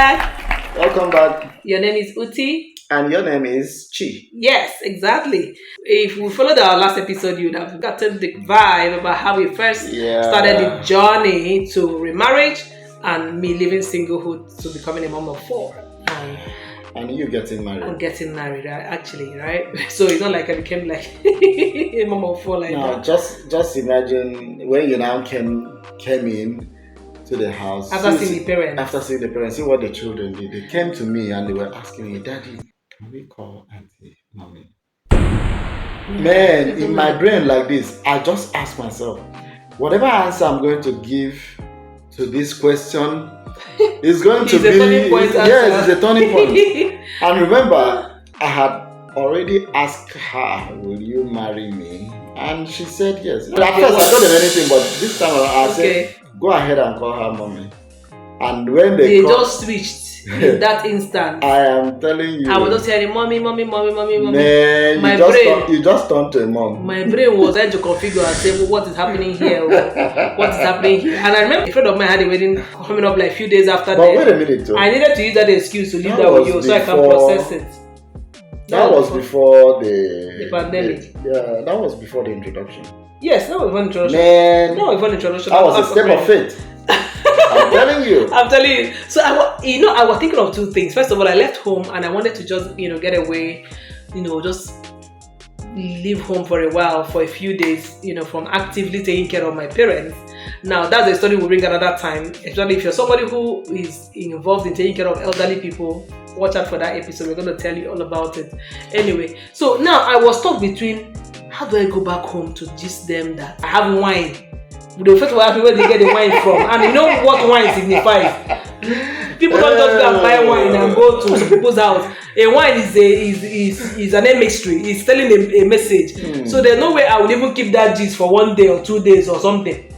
back. Welcome back. Your name is Uti. And your name is Chi. Yes, exactly. If we followed our last episode, you'd have gotten the vibe about how we first started the journey to remarriage and me leaving singlehood to becoming a mom of 4. And you getting married. I'm getting married, actually, right? So it's not like I became like a mom of 4 like that. Just imagine when you now came in to the house. After seeing the parents. See what the children did. They came to me and they were asking me, Daddy, can we call Auntie Mommy? Man, in my brain like this, I just ask myself, whatever answer I'm going to give to this question is going to be it's a turning point. And remember, I had already asked her, will you marry me? And she said yes. At first I told them anything, but this time I said, go ahead and call her mommy. And when they just switched in that instant. I am telling you. I was just saying, mommy. Man, you just turned to a mom. My brain was trying to configure and say, what is happening here? What is happening here? And I remember a friend of mine had a wedding coming up like a few days after that. But wait a minute, too. I needed to use that excuse to leave that with you so I can process it. That was before the pandemic. That was before the introduction. Yes, that was one introduction. Man, that was one introduction. That was a step of faith. I'm telling you. So I was thinking of 2 things. First of all, I left home and I wanted to just, get away, just leave home for a while, for a few days, from actively taking care of my parents. Now, that's a story we'll bring another time, especially if you're somebody who is involved in taking care of elderly people. Watch out for that episode. We're going to tell you all about it. Anyway, so now I was stuck between, how do I go back home to gist them that I have wine? The first one, where they get the wine from, and you know what wine signifies. People don't just go and buy wine and go to some people's house. A wine is an mystery. It's telling a message. So there's no way I would even keep that gist for 1 day or 2 days or something.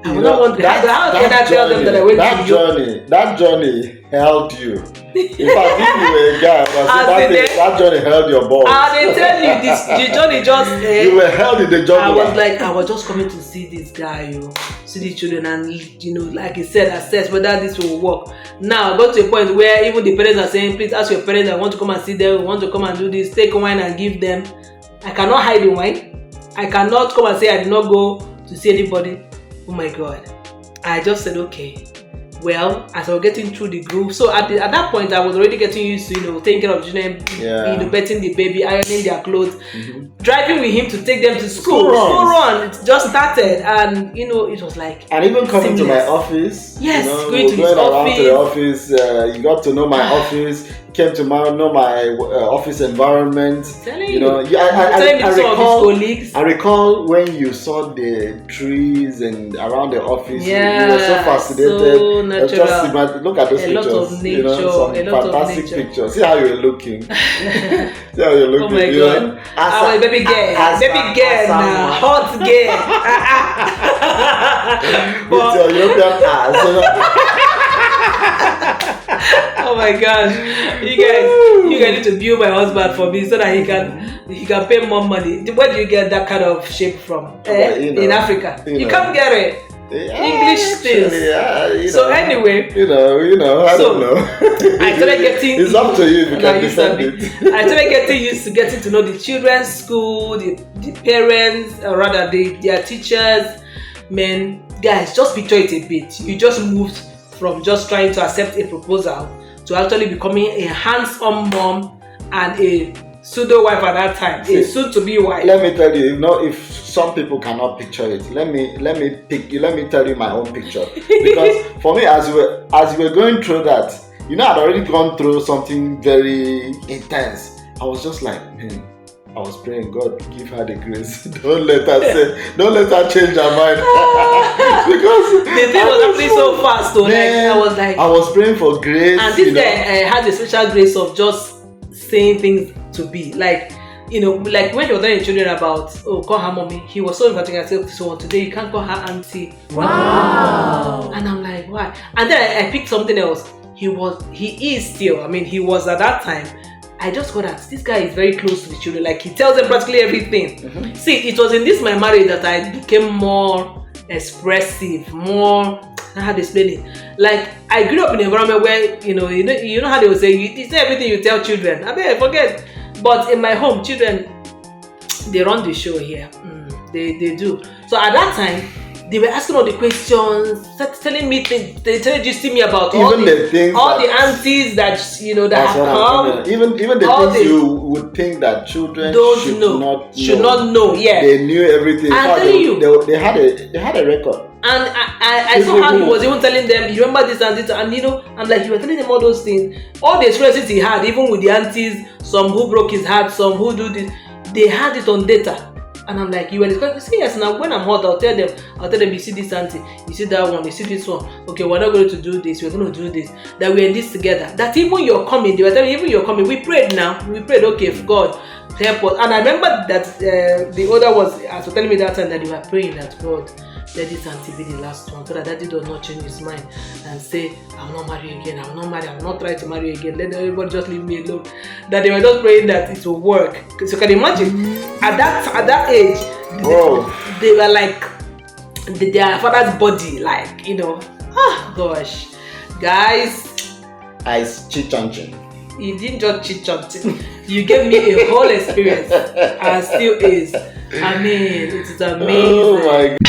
I would not want to. How can I tell them that I went to you? That journey held you. In fact, if you were a guy, that journey held your balls. They tell you this, the journey just. You were held in the journey. I was just coming to see this guy, see the children, and like he said, assess whether this will work. Now I got to a point where even the parents are saying, please ask your parents, I want to come and see them, I want to come and do this, take wine and give them. I cannot hide the wine. I cannot come and say I did not go to see anybody. Oh my God. I just said, okay. Well, as I was getting through the groove, so at that point, I was already getting used to, taking care of children, bathing the baby, ironing their clothes, driving with him to take them to school run. It just started, and it was like. And even coming to my office. Yes, going to his office. To the office, you got to know my office. Came to know my office environment. I recall when you saw the trees and around the office. You were so fascinated. So natural. Look at those a pictures. Lot of nature, some fantastic pictures. See how you're looking. Oh my God! I'm a baby girl. Hot girl. With your European ass. Oh my gosh, you guys need to build my husband for me so that he can pay more money. Where do you get that kind of shape from? In Africa, you can't get it. English things. So anyway, I don't know. I started getting. It's up to you if you can defend it. I started getting used to getting to know the children's school, the parents, or rather their teachers. Man, guys, just picture it a bit. You just moved from just trying to accept a proposal to actually becoming a hands-on mom and a pseudo wife at that time, a soon-to-be wife. Let me tell you, if some people cannot picture it, let me tell you my own picture. Because for me, as we were going through that, I'd already gone through something very intense. I was just like, man, I was praying, God, give her the grace. Don't let her change her mind. Because the thing was happening so fast, though. I was praying for grace. And this guy had a special grace of just saying things to be like when he was telling children about call her mommy, he was so emphatic. I said, so today you can't call her auntie. Wow. And I'm like, why? And then I picked something else. He is still. He was at that time. I just got that this guy is very close to the children. Like he tells them practically everything. Mm-hmm. See, it was in this my marriage that I became more expressive, more, how to explain it. Like, I grew up in an environment where, you know how they will say, you say everything you tell children. I mean, I forget. But in my home, children, they run the show here. They do. So at that time, they were asking all the questions, telling me things. They started gisting me about all the aunties that that have come. Even the things you would think that children should not know. Yeah, they knew everything. I'm telling you, they had a record. And I saw how he was even telling them, you remember this and this, and I'm like, you were telling them all those things, all the experiences he had, even with the aunties, some who broke his heart, some who do this, they had it on data. And I'm like, you were discussing. Say yes. Now when I'm hot, I'll tell them, you see this auntie, you see that one, you see this one. Okay, we're not going to do this. We're going to do this. That we're in this together. That even you're coming. They were telling me, even you're coming. We prayed now. We prayed. Okay, God help us. And I remember that the other was also telling me that time that they were praying that God, let this auntie be the last one, so that daddy does not change his mind and say, I will not marry again. I will not marry. I will not try to marry again. Let everybody just leave me alone. That they were just praying that it will work. So can you imagine at that age, they were like their father's body, like gosh, guys. I chit-chanting. You didn't just chit-chanting. You gave me a whole experience, and still is. I mean, it is amazing. Oh my God.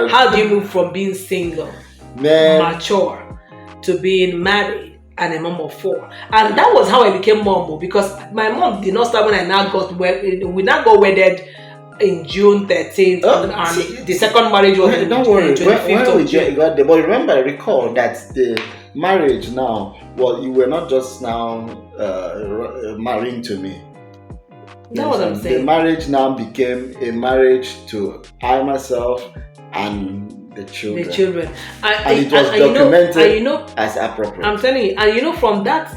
How do you move from being single, mature, to being married and a mom of 4? And that was how I became mom, because my mom did not start when I now we now got wedded in June 13th, and the second marriage was in 25th of June. But remember, I recall that the marriage now, you were not just now marrying to me. That's what I'm saying. The marriage now became a marriage to I myself and the children. And it was documented as appropriate. I'm telling you, and from that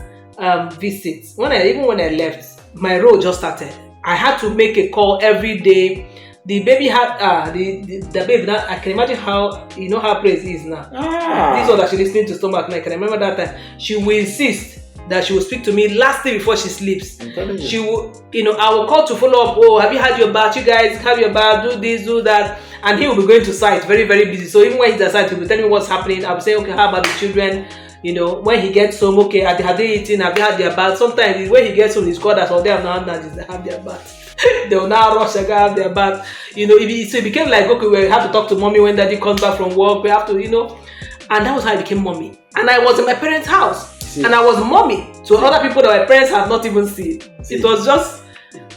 visit, when I left, my role just started. I had to make a call every day. The baby had the baby. Now I can imagine how how praise is now. This was actually listening to stomach. Now I can remember that time. She will insist that she will speak to me last thing before she sleeps. She will, I will call to follow up. Oh, have you had your bath? You guys have your bath? Do this, do that. And he will be going to site, very, very busy. So even when he's at site, he will tell me what's happening. I will say, okay, how about the children? When he gets home, okay, have they eaten? Have they had their bath? Sometimes when he gets home, he's called as well. They have now have their bath. They will now rush and have their bath. So it became like, okay, we have to talk to mommy when daddy comes back from work. We have to, and that was how I became mommy. And I was in my parents' house. And I was mommy to other people that my parents have not even seen. It was just,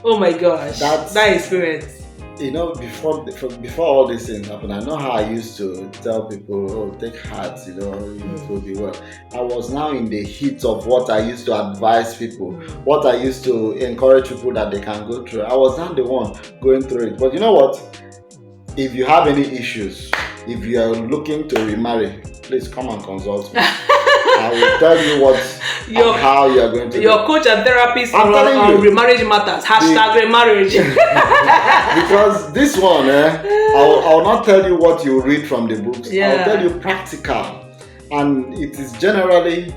oh my gosh, that experience. Before all these things happened, I know how I used to tell people, take heart, it will be well. I was now in the heat of what I used to advise people, what I used to encourage people that they can go through. I was not the one going through it. But you know what? If you have any issues, if you are looking to remarry, please come and consult me. I will tell you how you are going to your coach and therapist on remarriage matters. #remarriage. Because this one, I will not tell you what you read from the books. I will tell you practical, and it is generally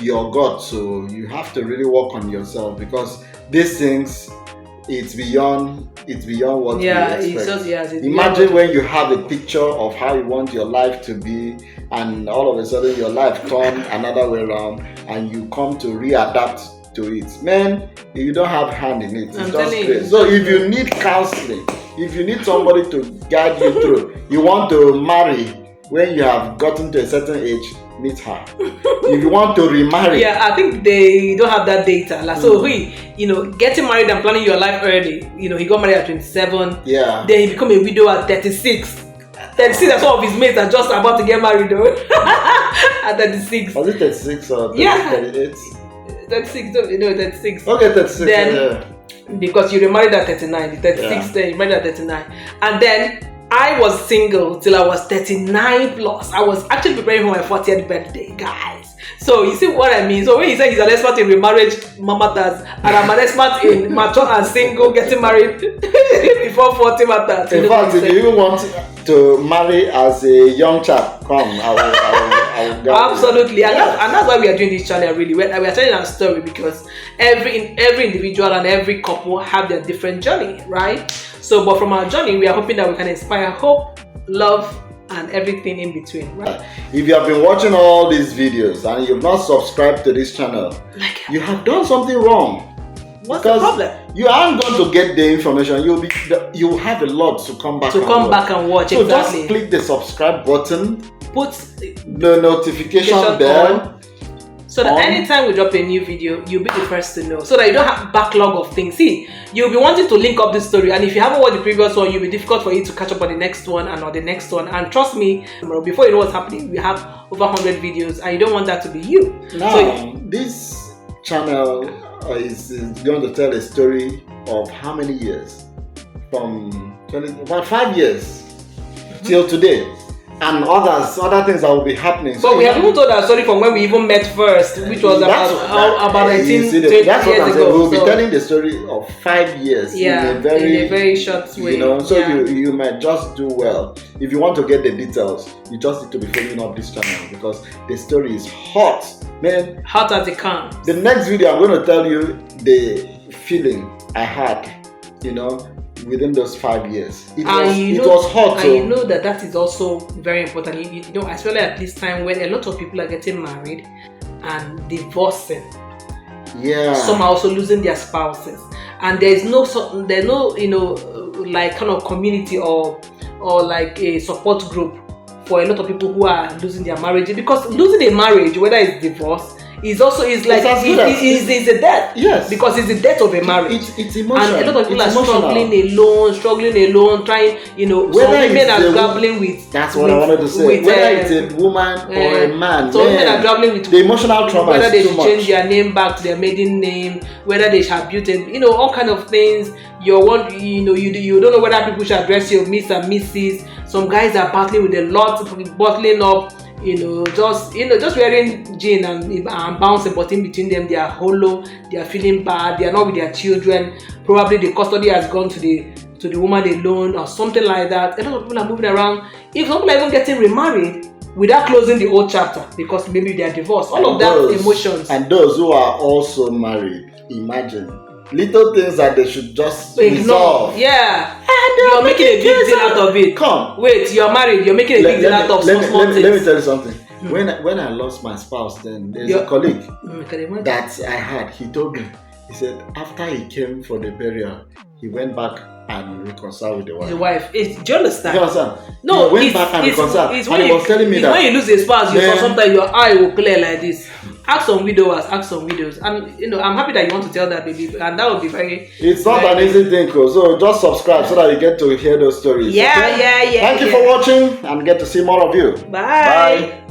your God. So you have to really work on yourself, because these things, it's beyond what you expect. Imagine when you have a picture of how you want your life to be, and all of a sudden your life turned another way around, and you come to readapt to it. Man, you don't have hand in it. It's just great. So if you need counseling, if you need somebody to guide you through, you want to marry when you have gotten to a certain age, meet her. If you want to remarry, I think they don't have that data. So getting married and planning your life early. He got married at 27. Then he became a widow at 36. 36, and some of his mates are just about to get married though. At 36. Was it 36 or 38? 36, 36. Okay, 36. Then, because you remarried at 39, 36, then you married at 39. And then, I was single till I was 39 plus. I was actually preparing for my 40th birthday, guys. So you see what I mean? So when you say he's an expert in remarriage, mama matters, and I'm an expert in mature and single, getting married before 40 matters. In fact, if you even want to marry as a young chap, come, I will get absolutely, you. and that's why we are doing this channel. Really, we are telling our story because every individual and every couple have their different journey, right? So, but from our journey, we are hoping that we can inspire hope, love, and everything in between, right? If you have been watching all these videos and you've not subscribed to this channel, you have done something wrong. What's the problem? You aren't going to get the information. You'll have a lot to come back and watch. So exactly. just click the subscribe button, put the notification bell, so that anytime we drop a new video, you'll be the first to know. So that you don't have backlog of things. See, you'll be wanting to link up this story, and if you haven't watched the previous one, it'll be difficult for you to catch up on the next one and on the next one. And trust me, before you know what's happening, we have over 100 videos, and you don't want that to be you. Now, this channel is going to tell a story of how many years? From about 5 years till today. And other things that will be happening. So we have even told our story from when we even met first, which was about 19, 20 years ago. We'll be telling the story of 5 years in a very short way. So you might just do well. If you want to get the details, you just need to be following up this channel because the story is hot. Man, hot as it comes. The next video I'm going to tell you the feeling I had, within those 5 years. It was hot. And you know that is also very important. Especially at this time when a lot of people are getting married and divorcing. Yeah. Some are also losing their spouses. And there's no like kind of community or like a support group for a lot of people who are losing their marriage. Because losing a marriage, whether it's divorce, is a death. Yes. Because it's the death of a marriage. It's emotional. And a lot of people are struggling alone, trying, some women are grappling with. That's what I wanted to say. Whether it's a woman or a man. Some women are grappling with the emotional trauma. Whether they should change much. their name back to their maiden name, whether they should build it, all kind of things. You don't know whether people should address you Miss and Mrs. Some guys are battling with a lot, bottling up. Just wearing jeans and bouncing, but in between them they are hollow, they are feeling bad, they are not with their children. Probably the custody has gone to the woman alone or something like that. A lot of people are moving around. If some people are even getting remarried without closing the old chapter because maybe they are divorced. All of that emotions. And those who are also married, imagine little things that they should just resolve. Yeah. You're making a big deal out of it. Come. Wait, you're married. You're making a big deal out of small things. Let me tell you something. When I lost my spouse, then there's a colleague that I had. He told me, he said after he came for the burial, he went back and reconciled with the wife. The wife. Do you understand? You understand? No, he went back and reconciled. And he was telling me that when you lose a spouse, sometimes your eye will clear like this. Ask some widows, and I'm happy that you want to tell that, baby, and that would be very. It's not an easy thing, so just subscribe so that you get to hear those stories. Yeah. Thank you for watching, and get to see more of you. Bye.